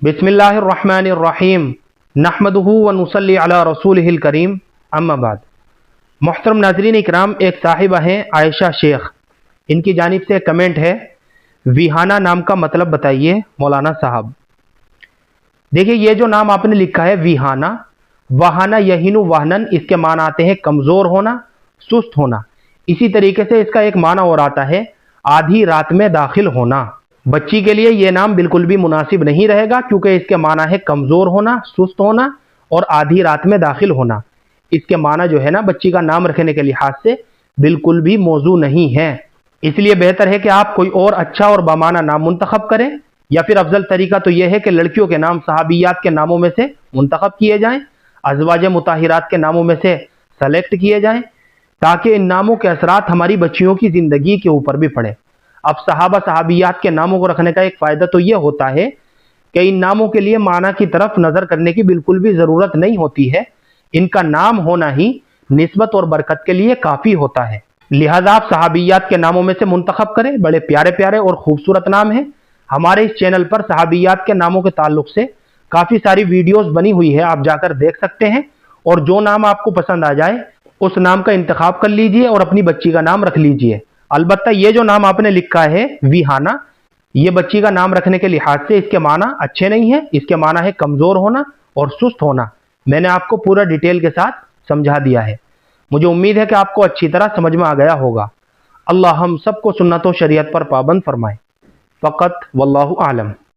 बिस्मिल्लाहिर्रहमानिर्रहीम नहमदुहु व नुसल्ली अला रसूलिहिल करीम अम्मा बाद। मोहतरम नाज़रीन इकराम, एक साहिबा हैं आयशा शेख, इनकी जानिब से कमेंट है, विहाना नाम का मतलब बताइए मौलाना साहब। देखिए, ये जो नाम आपने लिखा है विहाना, वहाना यहीनु वहनन, इसके माना आते हैं कमज़ोर होना, सुस्त होना। इसी तरीके से इसका एक माना और आता है आधी रात में दाखिल होना। बच्ची के लिए ये नाम बिल्कुल भी मुनासिब नहीं रहेगा, क्योंकि इसके माना है कमज़ोर होना, सुस्त होना और आधी रात में दाखिल होना। इसके माना जो है ना, बच्ची का नाम रखने के लिहाज से बिल्कुल भी मौजू नहीं है। इसलिए बेहतर है कि आप कोई और अच्छा और बामाना नाम मुंतखब करें, या फिर अफजल तरीका तो यह है कि लड़कियों के नाम सहाबियात के नामों में से मुंतखब किए जाएं, अज़वाज मुताहिरात के नामों में से सेलेक्ट किए जाएं, ताकि इन नामों के असरात हमारी बच्चियों की ज़िंदगी के ऊपर भी पड़े। अब सहाबा सहाबियात के नामों को रखने का एक फ़ायदा तो यह होता है कि इन नामों के लिए माना की तरफ नज़र करने की बिल्कुल भी ज़रूरत नहीं होती है। इनका नाम होना ही निस्बत और बरकत के लिए काफ़ी होता है। लिहाजा आप सहाबियात के नामों में से मुंतखब करें। बड़े प्यारे प्यारे और खूबसूरत नाम हैं। हमारे इस चैनल पर सहाबियात के नामों के ताल्लुक से काफ़ी सारी वीडियोस बनी हुई है, आप जाकर देख सकते हैं। और जो नाम आपको पसंद आ जाए उस नाम का इंतखाब कर लीजिए और अपनी बच्ची का नाम रख लीजिए। अलबत्ता ये जो नाम आपने लिखा है विहाना, ये बच्ची का नाम रखने के लिहाज से इसके माना अच्छे नहीं है। इसके माना है कमज़ोर होना और सुस्त होना। मैंने आपको पूरा डिटेल के साथ समझा दिया है। मुझे उम्मीद है कि आपको अच्छी तरह समझ में आ गया होगा। अल्लाह हम सबको सुन्नत व शरीयत पर पाबंद फरमाए। फ़क़त वल्लाहु आलम।